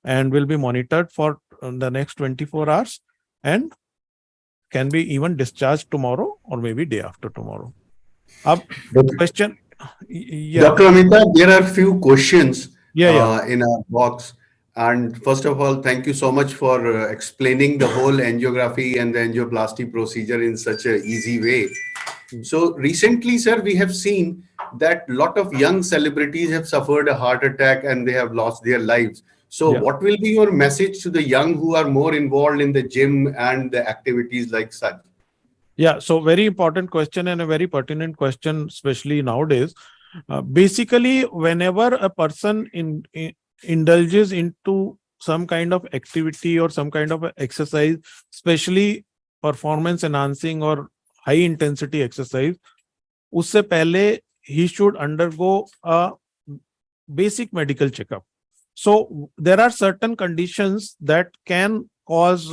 Speaker 3: and will be monitored for the next 24 hours and can be even discharged tomorrow or maybe day after tomorrow. Ab question,
Speaker 5: Dr. Amitabh, there are few questions
Speaker 3: yeah.
Speaker 5: In our box. And first of all, thank you so much for explaining the whole angiography and the angioplasty procedure in such a easy way. So recently, sir, we have seen that lot of young celebrities have suffered a heart attack and they have lost their lives. So what will be your message to the young who are more involved in the gym and the activities like such?
Speaker 3: Yeah, so very important question and a very pertinent question, especially nowadays. Basically, whenever a person indulges into some kind of activity or some kind of exercise, especially performance enhancing or high intensity exercise, usse pehle he should undergo a basic medical checkup. So there are certain conditions that can cause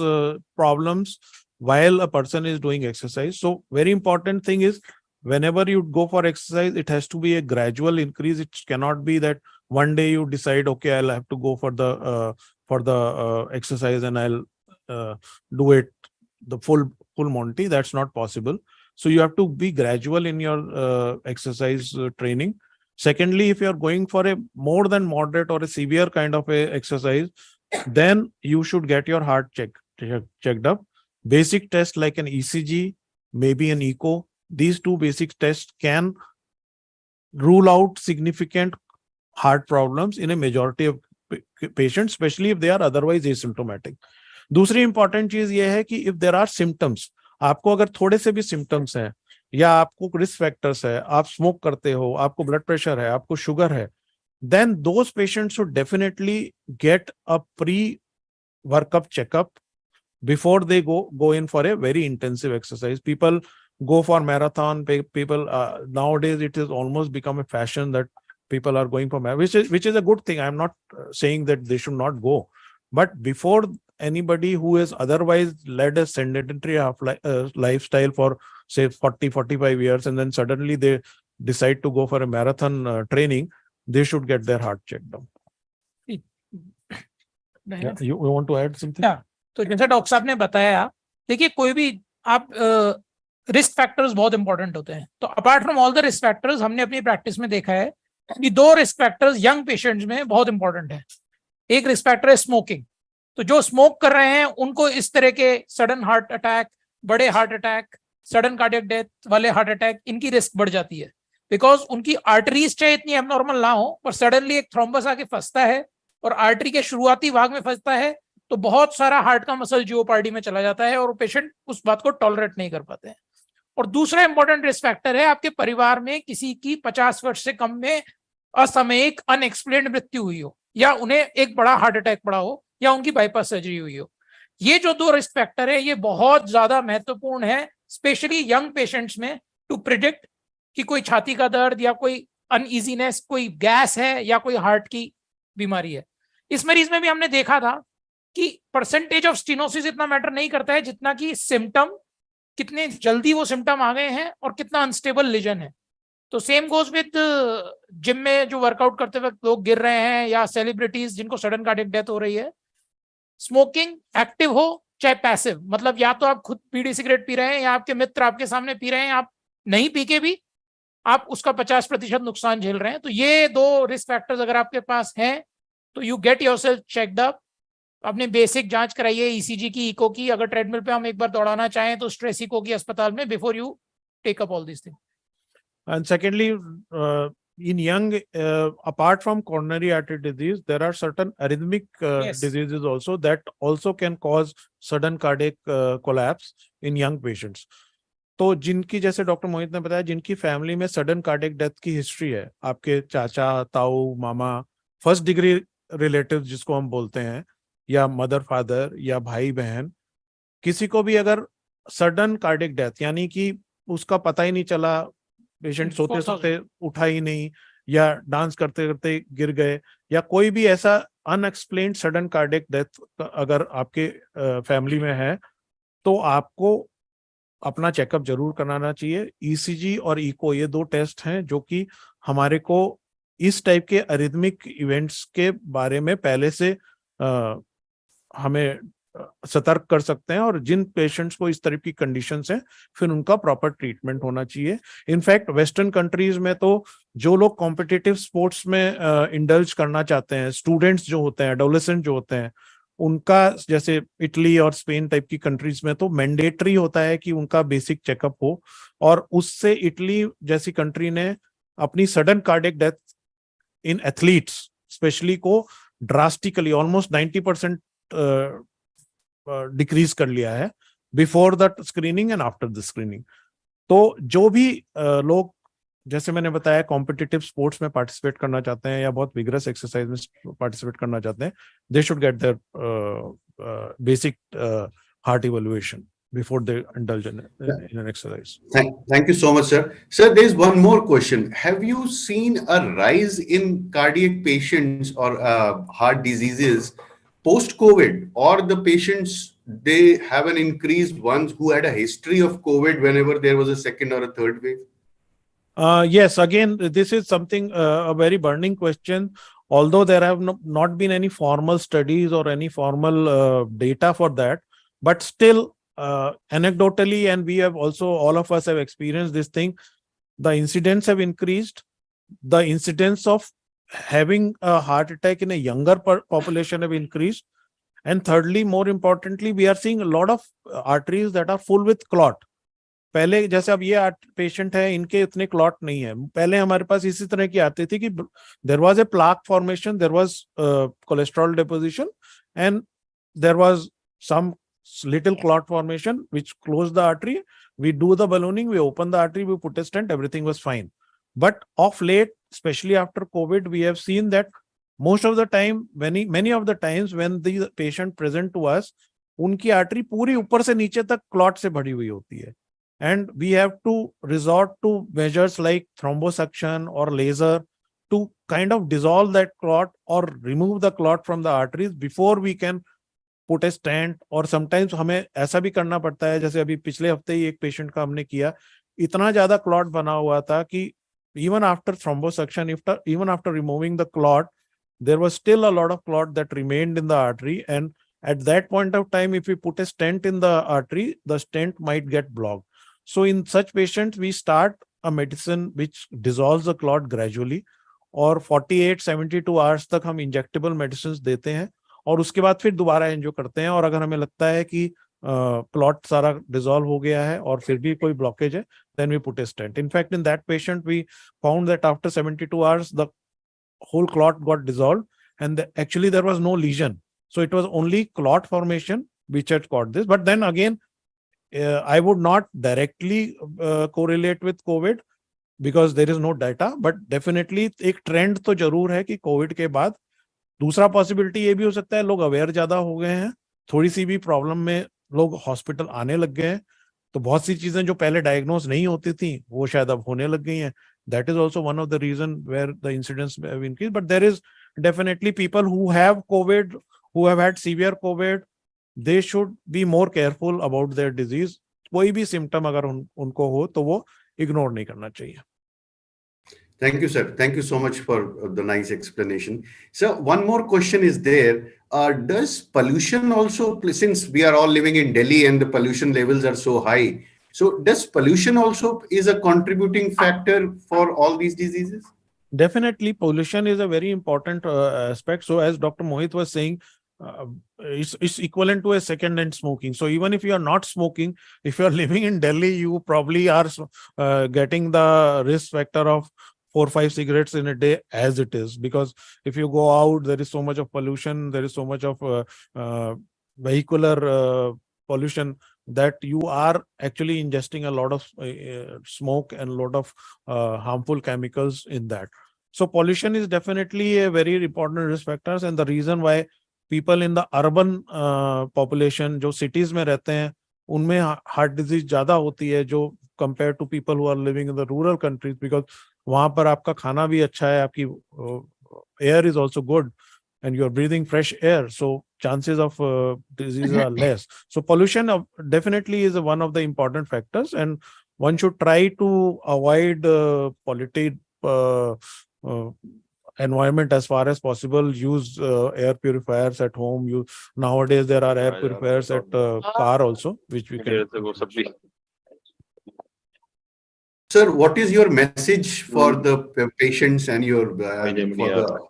Speaker 3: problems while a person is doing exercise. So very important thing is, whenever you go for exercise, it has to be a gradual increase. It cannot be that one day you decide, okay, I'll have to go for the exercise and I'll do it the full Monty. That's not possible. So you have to be gradual in your exercise training. Secondly, if you are going for a more than moderate or a severe kind of a exercise, then you should get your heart checked up. Basic tests like an ECG, maybe an echo, these two basic tests can rule out significant heart problems in a majority of patients, especially if they are otherwise asymptomatic. दूसरी important चीज ये है कि if there are symptoms, आपको अगर थोड़े से भी सिम्टम्स हैं या आपको रिस्क फैक्टर्स है, आप स्मोक करते हो, आपको ब्लड प्रेशर है, आपको शुगर है, then those patients should definitely get a pre-workup checkup before they go in for a very intensive exercise. People go for marathon. People nowadays it has almost become a fashion that people are going for marathon, which is a good thing. I'm not saying that they should not go, But before anybody who has otherwise led a sedentary lifestyle for say 40-45 years, and then suddenly they decide to go for a marathon training, they should get their heart checked out. Yeah, you want to add something?
Speaker 2: Yeah. तो जैसा doctor साहब ने बताया, देखिए कोई भी आप risk factors बहुत इंपॉर्टेंट होते हैं. तो apart from all the risk factors, हमने अपनी प्रैक्टिस में देखा है कि 2 रिस्क फैक्टर्स यंग पेशेंट्स में बहुत इंपॉर्टेंट है. एक रिस्क फैक्टर है स्मोकिंग. तो जो स्मोक कर रहे हैं उनको इस तरह के सडन हार्ट अटैक, बड़े heart attack, sudden cardiac death वाले हार्ट अटैक, इनकी रिस्क बढ़ जाती है. बिकॉज उनकी आर्टरीज चाहे इतनी एबनॉर्मल ना हो, पर सडनली एक थ्रोम्बस आके फंसता है और आर्टरी के शुरुआती भाग में फंसता है, तो बहुत सारा हार्ट का मसल जियोपार्डी में चला जाता है और पेशेंट उस बात को टॉलरेट नहीं कर पाते हैं. और दूसरा इंपॉर्टेंट रिस्क फैक्टर है, आपके परिवार में किसी की 50 वर्ष से कम में असामयिक अनएक्सप्लेन्ड मृत्यु हुई हो, या उन्हें एक बड़ा हार्ट अटैक पड़ा हो, या उनकी बाईपास सर्जरी हुई हो. ये जो 2 रिस्क फैक्टर है, ये बहुत ज्यादा महत्वपूर्ण है, स्पेशली यंग पेशेंट्स में, टू प्रिडिक्ट कि कोई छाती का दर्द या कोई अनईजीनेस, कोई गैस है या कोई हार्ट की बीमारी है. इस मरीज में भी हमने देखा था कि परसेंटेज ऑफ स्टेनोसिस इतना मैटर नहीं करता है जितना कि सिम्टम, कितने जल्दी वो सिम्टम आ गए हैं और कितना अनस्टेबल लीजन है. तो सेम गोज विद जिम में जो वर्कआउट करते वक्त लोग गिर रहे हैं, या सेलिब्रिटीज जिनको सडन कार्डियक डेथ हो रही है. स्मोकिंग एक्टिव हो चाहे पैसिव, मतलब या तो आप खुद बीड़ी सिगरेट पी रहे हैं या आपके मित्र आपके सामने पी रहे हैं, आप नहीं पी के भी आप उसका 50% नुकसान झेल रहे हैं. तो ये 2 रिस्क फैक्टर्स अगर आपके पास हैं तो you get yourself checked up. अपने बेसिक जांच कराइए, ईसीजी की, इको की. अगर ट्रेडमिल पे हम एक बार दौड़ाना चाहें तो स्ट्रेस इको की अस्पताल में, before you take up all this thing.
Speaker 3: And secondly, in young, apart from coronary artery disease, there are certain arrhythmic
Speaker 2: Yes.
Speaker 3: diseases also that also can cause sudden cardiac collapse in young patients. तो जिनकी, जैसे doctor मोहित ने बताया, जिनकी family में sudden cardiac death की history है, आपके चाचा, ताऊ, मामा, फर्स्ट डिग्री रिलेटिव जिसको हम बोलते हैं, या मदर फादर या भाई बहन, किसी को भी अगर सडन कार्डियक डेथ, यानी कि उसका पता ही नहीं चला, पेशेंट सोते सोते उठा ही नहीं, या डांस करते करते गिर गए, या कोई भी ऐसा अनएक्सप्लेन्ड सडन कार्डियक डेथ अगर आपके फैमिली में है, तो आपको अपना चेकअप जरूर कराना चाहिए. ईसीजी और इको, ये 2 टेस्ट हैं जो कि हमारे को इस टाइप के अरिथमिक इवेंट्स के बारे में पहले से हमें सतर्क कर सकते हैं, और जिन पेशेंट्स को इस तरह की कंडीशंस हैं, फिर उनका प्रॉपर ट्रीटमेंट होना चाहिए. इनफैक्ट वेस्टर्न कंट्रीज में तो जो लोग कॉम्पिटिटिव स्पोर्ट्स में इंडल्ज करना चाहते हैं, स्टूडेंट्स जो होते हैं, एडोलेसेंट जो होते हैं, उनका, जैसे इटली और स्पेन टाइप की कंट्रीज में तो मैंडेटरी होता है कि उनका बेसिक चेकअप हो. और उससे इटली जैसी कंट्री ने अपनी sudden cardiac death in athletes specially को ड्रास्टिकली ऑलमोस्ट 90% डिक्रीज कर लिया है, before the screening and after the screening. तो जो भी लोग, जैसे मैंने बताया, कॉम्पिटिटिव स्पोर्ट्स में पार्टिसिपेट करना चाहते हैं या बहुत विग्रस एक्सरसाइज में पार्टिसिपेट करना चाहते हैं, they should get their basic heart evaluation before they indulge in an exercise.
Speaker 5: Thank you so much, sir. Sir, there's one more question. Have you seen a rise in cardiac patients or heart diseases post-COVID, or the patients, they have an increased ones who had a history of COVID whenever there was a second or a third wave?
Speaker 3: Yes, again, this is something, a very burning question. Although there have not been any formal studies or any formal data for that, but still, anecdotally, and we have also, all of us have experienced this thing, the incidents have increased. The incidence of having a heart attack in a younger population have increased. And thirdly, more importantly, we are seeing a lot of arteries that are full with clot. पहले जैसे अब ये patient है, इनके इतने clot नहीं है. पहले हमारे पास इसी तरह की आती थी कि there was a plaque formation, there was cholesterol deposition, and there was some little clot formation which closed the artery. We do the ballooning, we open the artery, we put a stent, everything was fine. But of late, especially after COVID, we have seen that most of the time, many of the times when the patient present to us, उनकी artery पूरी ऊपर से नीचे तक clot से भरी हुई होती है. And we have to resort to measures like thrombossuction or laser to kind of dissolve that clot or remove the clot from the arteries before we can put a stent. और sometimes हमें ऐसा भी करना पड़ता है, जैसे अभी पिछले हफ्ते ही एक पेशेंट का हमने किया, इतना ज्यादा क्लॉट बना हुआ था कि even after thrombosuction, even after removing the clot, there was still a lot of clot that remained in the artery, and at that point of time, if we put a stent in the artery, the stent might get blocked. So in such patients, we start a medicine which dissolves the clot gradually, और 48-72 hours तक हम injectable medicines देते हैं, और उसके बाद फिर दोबारा एंजियो करते हैं. और अगर हमें लगता है कि क्लॉट सारा डिसॉल्व हो गया है और फिर भी कोई ब्लॉकेज है, then we put a stent. In fact, in that patient, we found that after 72 hours, the whole clot got dissolved, and actually there was no lesion. So it was only clot formation which had caused this. But then again, I would not directly correlate with COVID because there is no data, but definitely एक trend तो जरूर है कि Covid के बाद दूसरा possibility ये भी हो सकता है, लोग अवेयर ज्यादा हो गए हैं, थोड़ी सी भी प्रॉब्लम में लोग हॉस्पिटल आने लग गए हैं, तो बहुत सी चीजें जो पहले डायग्नोज नहीं होती थी वो शायद अब होने लग गई हैं. That is also one of the reason where the incidence have increased. But there is definitely people who have COVID, who have had severe COVID, they should be more careful about their disease. कोई भी symptom अगर उनको हो तो वो ignore नहीं करना चाहिए.
Speaker 5: Thank you, sir. Thank you so much for the nice explanation. So one more question is there. Does pollution also, since we are all living in Delhi and the pollution levels are so high, so does pollution also is a contributing factor for all these diseases?
Speaker 3: Definitely, pollution is a very important aspect. So as Dr. Mohit was saying, it's equivalent to a second-hand smoking. So even if you are not smoking, if you are living in Delhi, you probably are getting the risk factor of 4-5 cigarettes in a day as it is, because if you go out, there is so much of pollution, there is so much of vehicular pollution that you are actually ingesting a lot of smoke and a lot of harmful chemicals in that. So pollution is definitely a very important risk factors, and the reason why people in the urban population जो cities में रहते हैं उनमें heart disease ज़्यादा होती है जो compared to people who are living in the rural countries, because वहाँ पर आपका खाना भी अच्छा है, आपकी air is also good and you are breathing fresh air, so chances of disease are less. So pollution definitely is one of the important factors, and one should try to avoid polluted environment as far as possible. Use air purifiers at home. Nowadays there are air purifiers at car also, which we can.
Speaker 5: Sir, what is your message for the patients and your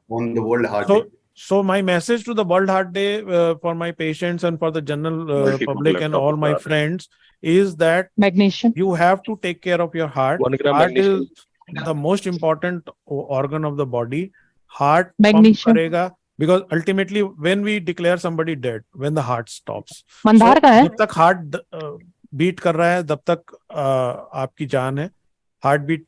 Speaker 5: on the World Heart Day?
Speaker 3: So my message to the World Heart Day for my patients and for the general public and all my friends is that
Speaker 6: magnesium.
Speaker 3: You have to take care of your heart.
Speaker 7: 1 gram
Speaker 3: Heart
Speaker 7: magnesium.
Speaker 3: is the most important organ of the body. Heart
Speaker 6: Magnesium.
Speaker 3: pump करेगा, because ultimately when we declare somebody dead, when the heart stops.
Speaker 6: Mandar का है?
Speaker 3: जब तक heart beat कर रहा है, तब तक आपकी जान है. Heart beat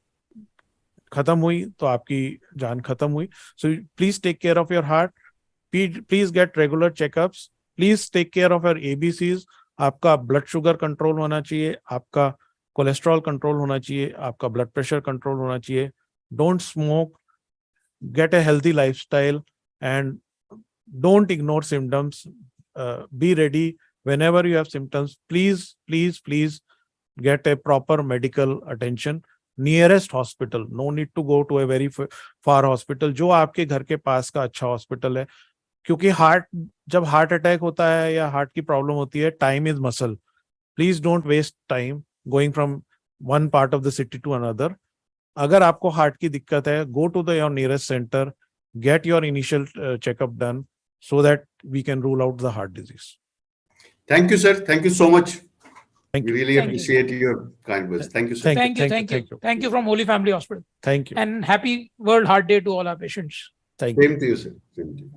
Speaker 3: खत्म हुई तो आपकी जान खत्म हुई. So please take care of your heart. Please get regular checkups. Please take care of your ABCs. आपका blood sugar control होना चाहिए, आपका cholesterol control होना चाहिए, आपका blood pressure control होना चाहिए. Don't smoke. Get a healthy lifestyle and don't ignore symptoms. Be ready whenever you have symptoms. Please get a proper medical attention. Nearest hospital. No need to go to a very far hospital. जो आपके घर के पास का अच्छा hospital है, क्योंकि जब heart attack होता है या हार्ट की प्रॉब्लम होती है, time is muscle. Please don't waste time going from one part of the city to another. अगर आपको हार्ट की दिक्कत है, go to the your nearest centre, get your initial checkup done so that we can rule out the heart disease.
Speaker 5: Thank you, sir. Thank you so much.
Speaker 3: Thank you.
Speaker 5: We really appreciate your kind words. Thank you, sir.
Speaker 2: Thank you from Holy Family Hospital.
Speaker 3: Thank you.
Speaker 2: And happy World Heart Day to all our patients.
Speaker 3: Thank you.
Speaker 5: Same to you, sir. Same to you.